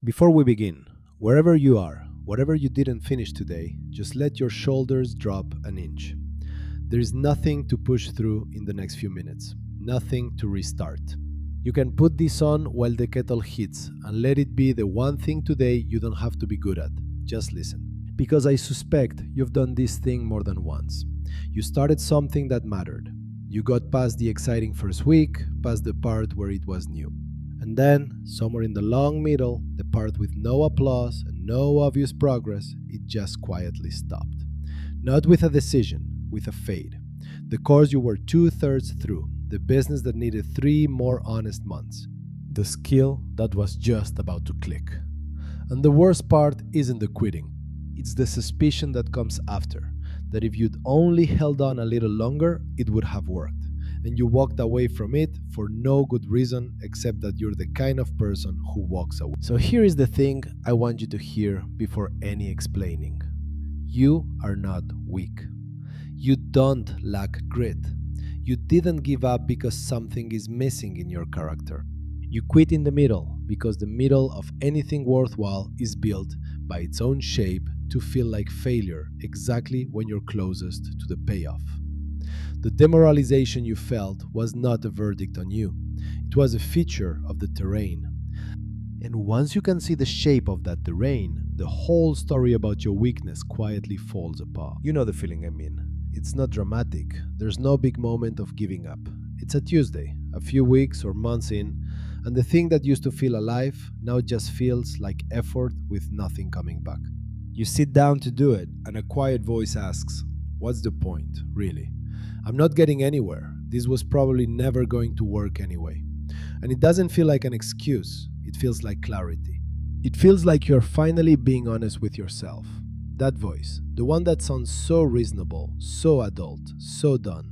Before we begin, wherever you are, whatever you didn't finish today, just let your shoulders drop an inch. There is nothing to push through in the next few minutes, nothing to restart. You can put this on while the kettle heats and let it be the one thing today you don't have to be good at. Just listen. Because I suspect you've done this thing more than once. You started something that mattered. You got past the exciting first week, past the part where it was new. And then, somewhere in the long middle, the part with no applause and no obvious progress, it just quietly stopped. Not with a decision, with a fade. The course you were two-thirds through, the business that needed 3 more honest months. The skill that was just about to click. And the worst part isn't the quitting. It's the suspicion that comes after, that if you'd only held on a little longer, it would have worked. And you walked away from it for no good reason except that you're the kind of person who walks away. So here is the thing I want you to hear before any explaining. You are not weak. You don't lack grit. You didn't give up because something is missing in your character. You quit in the middle because the middle of anything worthwhile is built by its own shape to feel like failure exactly when you're closest to the payoff. The demoralization you felt was not a verdict on you. It was a feature of the terrain. And once you can see the shape of that terrain, the whole story about your weakness quietly falls apart. You know the feeling I mean. It's not dramatic. There's no big moment of giving up. It's a Tuesday, a few weeks or months in, and the thing that used to feel alive now just feels like effort with nothing coming back. You sit down to do it, and a quiet voice asks, "What's the point, really? I'm not getting anywhere. This was probably never going to work anyway." And it doesn't feel like an excuse, it feels like clarity. It feels like you're finally being honest with yourself. That voice, the one that sounds so reasonable, so adult, so done,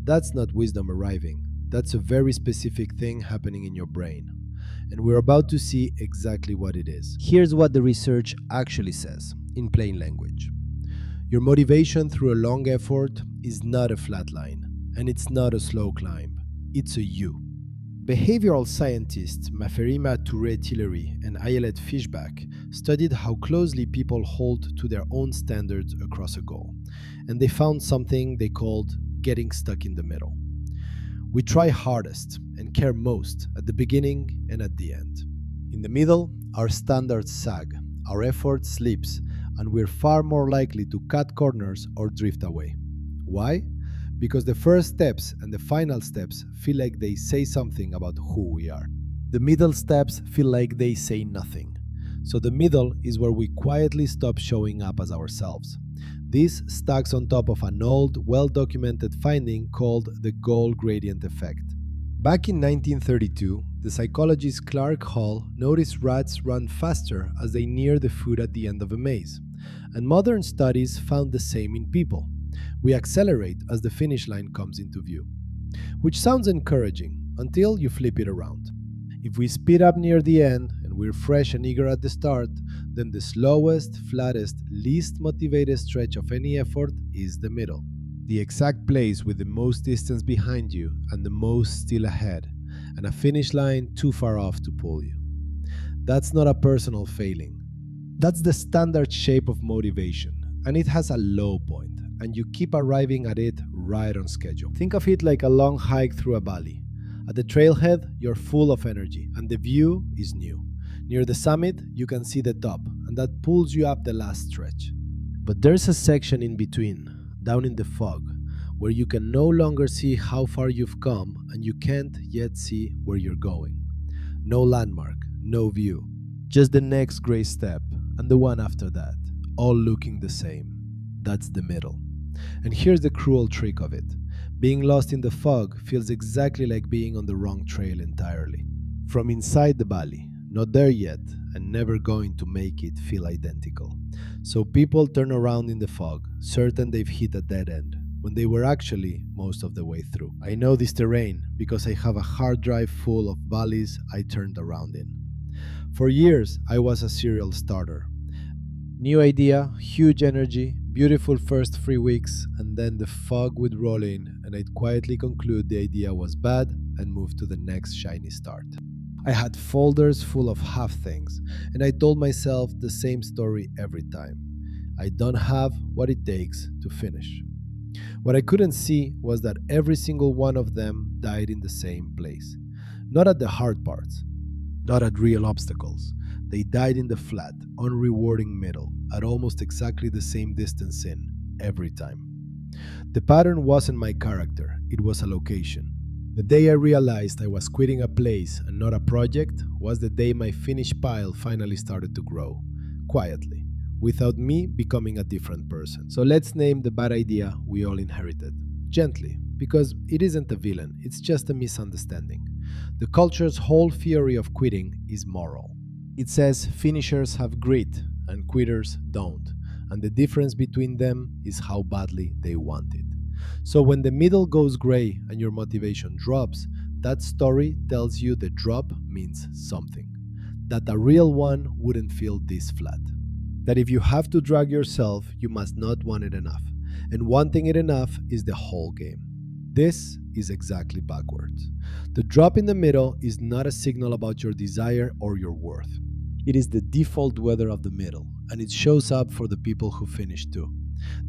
that's not wisdom arriving. That's a very specific thing happening in your brain. And we're about to see exactly what it is. Here's what the research actually says, in plain language. Your motivation through a long effort is not a flat line, and it's not a slow climb. It's a U. Behavioral scientists Maferima Touré-Tillery and Ayelet Fishback studied how closely people hold to their own standards across a goal, and they found something they called getting stuck in the middle. We try hardest and care most at the beginning and at the end. In the middle, our standards sag, our effort slips, and we're far more likely to cut corners or drift away. Why? Because the first steps and the final steps feel like they say something about who we are. The middle steps feel like they say nothing. So the middle is where we quietly stop showing up as ourselves. This stacks on top of an old, well-documented finding called the goal gradient effect. Back in 1932, the psychologist Clark Hall noticed rats run faster as they near the food at the end of a maze, and modern studies found the same in people. We accelerate as the finish line comes into view, which sounds encouraging until you flip it around. If we speed up near the end and we're fresh and eager at the start, then the slowest, flattest, least motivated stretch of any effort is the middle. The exact place with the most distance behind you and the most still ahead, and a finish line too far off to pull you. That's not a personal failing. That's the standard shape of motivation, and it has a low point, and you keep arriving at it right on schedule. Think of it like a long hike through a valley. At the trailhead, you're full of energy, and the view is new. Near the summit, you can see the top, and that pulls you up the last stretch. But there's a section in between, down in the fog, where you can no longer see how far you've come, and you can't yet see where you're going. No landmark, no view, just the next gray step, and the one after that, all looking the same. That's the middle. And here's the cruel trick of it. Being lost in the fog feels exactly like being on the wrong trail entirely. From inside the valley, not there yet, and never going to make it feel identical. So people turn around in the fog, certain they've hit a dead end, when they were actually most of the way through. I know this terrain because I have a hard drive full of valleys I turned around in. For years, I was a serial starter. New idea, huge energy, beautiful first 3 weeks, and then the fog would roll in and I'd quietly conclude the idea was bad and move to the next shiny start. I had folders full of half things, and I told myself the same story every time. I don't have what it takes to finish. What I couldn't see was that every single one of them died in the same place. Not at the hard parts, not at real obstacles. They died in the flat, unrewarding middle, at almost exactly the same distance in, every time. The pattern wasn't my character, it was a location. The day I realized I was quitting a place and not a project was the day my finished pile finally started to grow, quietly, without me becoming a different person. So let's name the bad idea we all inherited. Gently, because it isn't a villain, it's just a misunderstanding. The culture's whole theory of quitting is moral. It says finishers have grit and quitters don't, and the difference between them is how badly they want it. So when the middle goes gray and your motivation drops, that story tells you the drop means something. That a real one wouldn't feel this flat. That if you have to drag yourself, you must not want it enough. And wanting it enough is the whole game. This is exactly backwards. The drop in the middle is not a signal about your desire or your worth. It is the default weather of the middle, and it shows up for the people who finish too.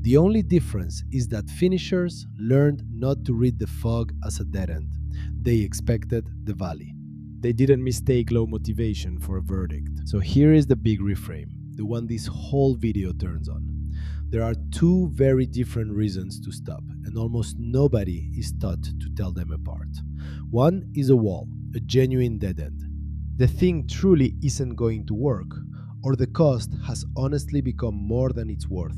The only difference is that finishers learned not to read the fog as a dead end. They expected the valley. They didn't mistake low motivation for a verdict. So here is the big reframe, the one this whole video turns on. There are two very different reasons to stop, and almost nobody is taught to tell them apart. One is a wall, a genuine dead end. The thing truly isn't going to work, or the cost has honestly become more than it's worth,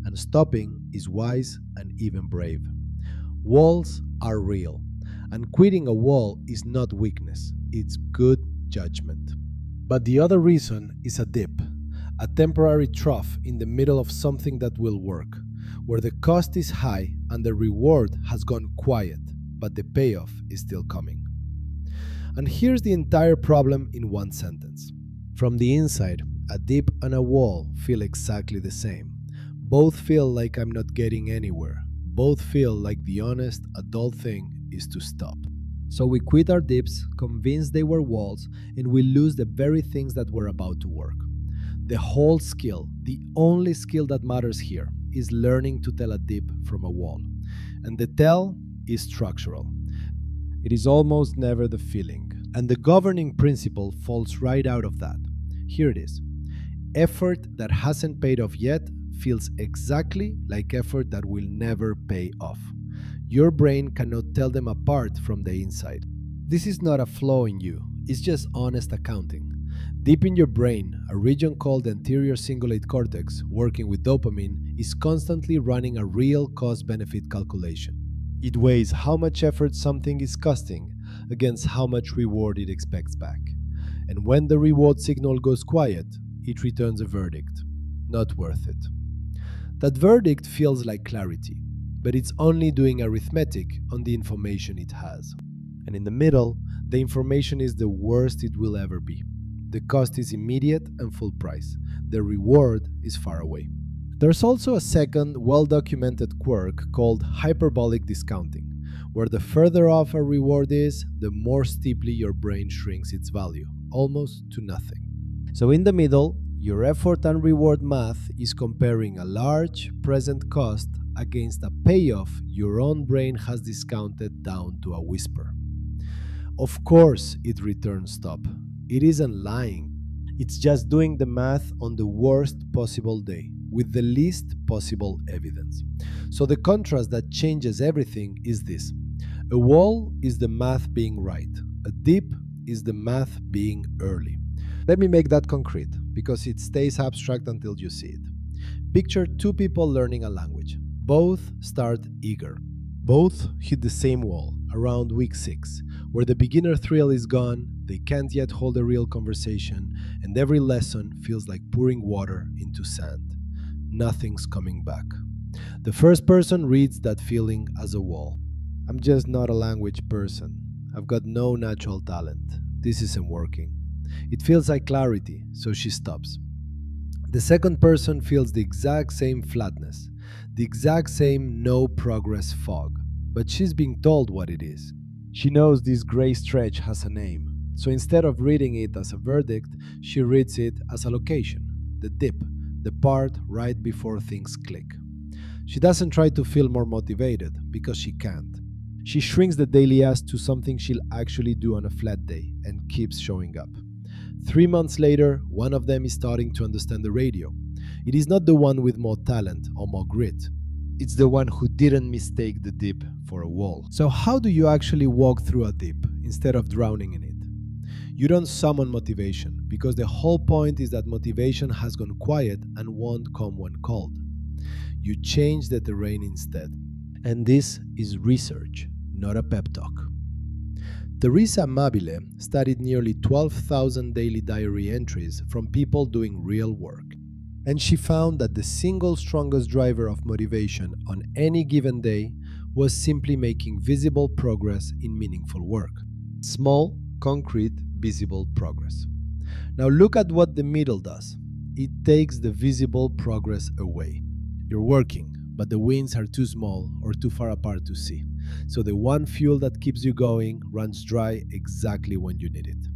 and stopping is wise and even brave. Walls are real, and quitting a wall is not weakness, it's good judgment. But the other reason is a dip, a temporary trough in the middle of something that will work, where the cost is high and the reward has gone quiet, but the payoff is still coming. And here's the entire problem in one sentence. From the inside, a dip and a wall feel exactly the same. Both feel like I'm not getting anywhere. Both feel like the honest adult thing is to stop. So we quit our dips, convinced they were walls, and we lose the very things that were about to work. The whole skill, the only skill that matters here, is learning to tell a dip from a wall. And the tell is structural. It is almost never the feeling. And the governing principle falls right out of that. Here it is. Effort that hasn't paid off yet feels exactly like effort that will never pay off. Your brain cannot tell them apart from the inside. This is not a flaw in you, it's just honest accounting. Deep in your brain, a region called the anterior cingulate cortex, working with dopamine, is constantly running a real cost-benefit calculation. It weighs how much effort something is costing against how much reward it expects back. And when the reward signal goes quiet, it returns a verdict. Not worth it. That verdict feels like clarity, but it's only doing arithmetic on the information it has. And in the middle, the information is the worst it will ever be. The cost is immediate and full price. The reward is far away. There's also a second, well-documented quirk called hyperbolic discounting, where the further off a reward is, the more steeply your brain shrinks its value, almost to nothing. So in the middle, your effort and reward math is comparing a large present cost against a payoff your own brain has discounted down to a whisper. Of course it returns stop. It isn't lying. It's just doing the math on the worst possible day, with the least possible evidence. So the contrast that changes everything is this. A wall is the math being right. A dip is the math being early. Let me make that concrete, because it stays abstract until you see it. Picture two people learning a language. Both start eager. Both hit the same wall, around week 6, where the beginner thrill is gone, they can't yet hold a real conversation, and every lesson feels like pouring water into sand. Nothing's coming back. The first person reads that feeling as a wall. I'm just not a language person. I've got no natural talent. This isn't working. It feels like clarity, so she stops. The second person feels the exact same flatness, the exact same no progress fog, but she's being told what it is. She knows this gray stretch has a name, So instead of reading it as a verdict, she reads it as a location, the dip, the part right before things click. She doesn't try to feel more motivated because she can't. She shrinks the daily ask to something she'll actually do on a flat day and keeps showing up. 3 months later, one of them is starting to understand the radio. It is not the one with more talent or more grit. It's the one who didn't mistake the dip for a wall. So, how do you actually walk through a dip instead of drowning in it? You don't summon motivation because the whole point is that motivation has gone quiet and won't come when called. You change the terrain instead. And this is research, not a pep talk. Teresa Mabile studied nearly 12,000 daily diary entries from people doing real work. And she found that the single strongest driver of motivation on any given day was simply making visible progress in meaningful work. Small, concrete, visible progress. Now look at what the middle does. It takes the visible progress away. You're working, but the wins are too small or too far apart to see. So the one fuel that keeps you going runs dry exactly when you need it.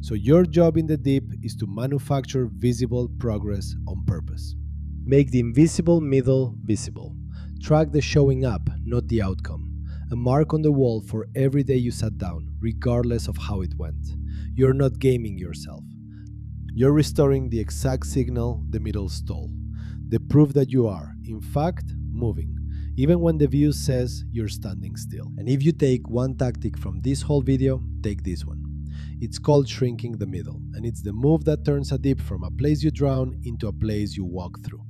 So your job in the dip is to manufacture visible progress on purpose. Make the invisible middle visible. Track the showing up, not the outcome. A mark on the wall for every day you sat down, regardless of how it went. You're not gaming yourself. You're restoring the exact signal the middle stole. The proof that you are, in fact, moving, even when the view says you're standing still. And if you take one tactic from this whole video, take this one. It's called shrinking the middle, and it's the move that turns a dip from a place you drown into a place you walk through.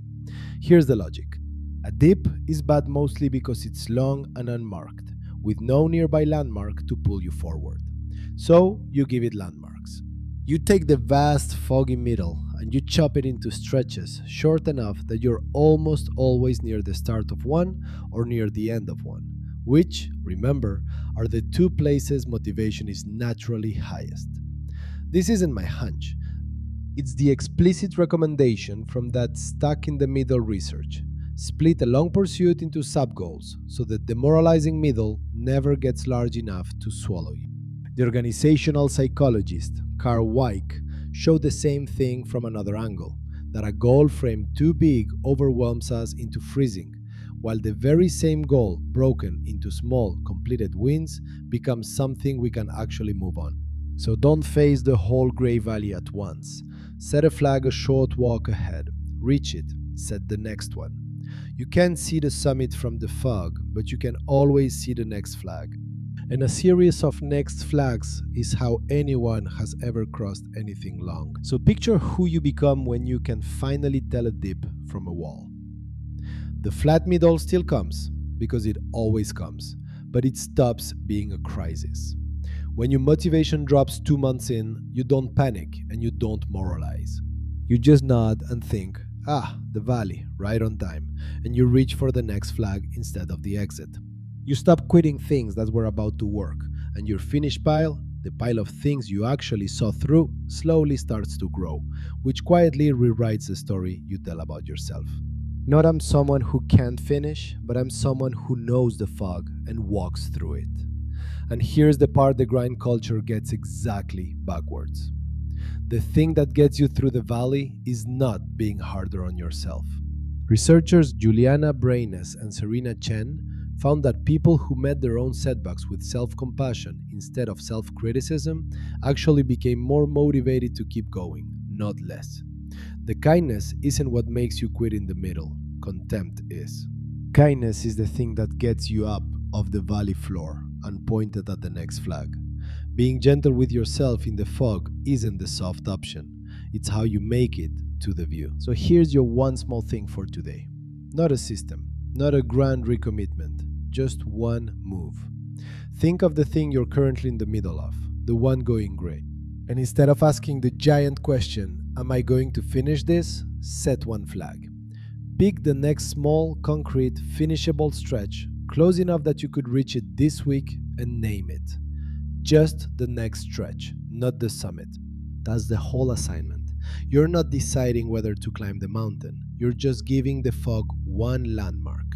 Here's the logic. A dip is bad mostly because it's long and unmarked, with no nearby landmark to pull you forward. So you give it landmarks. You take the vast foggy middle and you chop it into stretches short enough that you're almost always near the start of one or near the end of one, which, remember, are the two places motivation is naturally highest. This isn't my hunch. It's the explicit recommendation from that stuck in the middle research. Split a long pursuit into sub-goals so the demoralizing middle never gets large enough to swallow you. The organizational psychologist Carl Weick showed the same thing from another angle, that a goal framed too big overwhelms us into freezing, while the very same goal broken into small, completed wins becomes something we can actually move on. So don't face the whole gray valley at once. Set a flag a short walk ahead. Reach it. Set the next one. You can't see the summit from the fog, but you can always see the next flag. And a series of next flags is how anyone has ever crossed anything long. So picture who you become when you can finally tell a dip from a wall. The flat middle still comes, because it always comes, but it stops being a crisis. When your motivation drops 2 months in, you don't panic and you don't moralize. You just nod and think, the valley, right on time, and you reach for the next flag instead of the exit. You stop quitting things that were about to work, and your finished pile, the pile of things you actually saw through, slowly starts to grow, which quietly rewrites the story you tell about yourself. Not I'm someone who can't finish, but I'm someone who knows the fog and walks through it. And here's the part the grind culture gets exactly backwards. The thing that gets you through the valley is not being harder on yourself. Researchers Juliana Breines and Serena Chen found that people who met their own setbacks with self-compassion instead of self-criticism actually became more motivated to keep going, not less. The kindness isn't what makes you quit in the middle. Contempt is. Kindness is the thing that gets you up off the valley floor and pointed at the next flag. Being gentle with yourself in the fog isn't the soft option. It's how you make it to the view. So here's your one small thing for today. Not a system, not a grand recommitment, just one move. Think of the thing you're currently in the middle of, the one going gray. And instead of asking the giant question, am I going to finish this? Set one flag. Pick the next small, concrete, finishable stretch, close enough that you could reach it this week, and name it. Just the next stretch, not the summit. That's the whole assignment. You're not deciding whether to climb the mountain. You're just giving the fog one landmark,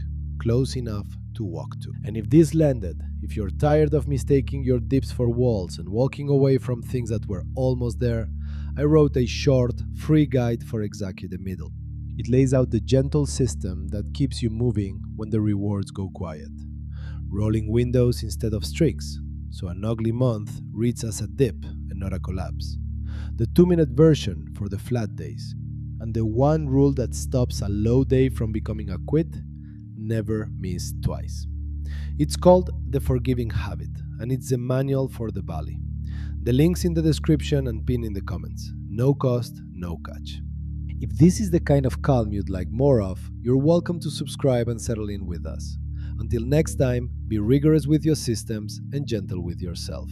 close enough to walk to. And if this landed, if you're tired of mistaking your dips for walls and walking away from things that were almost there, I wrote a short, free guide for exactly the middle. It lays out the gentle system that keeps you moving when the rewards go quiet. Rolling windows instead of streaks, so an ugly month reads as a dip and not a collapse. The 2-minute version for the flat days. And the one rule that stops a low day from becoming a quit: never miss twice. It's called The Forgiving Habit, and it's the manual for the valley. The link's in the description and pinned in the comments. No cost, no catch. If this is the kind of calm you'd like more of, you're welcome to subscribe and settle in with us. Until next time, be rigorous with your systems and gentle with yourself.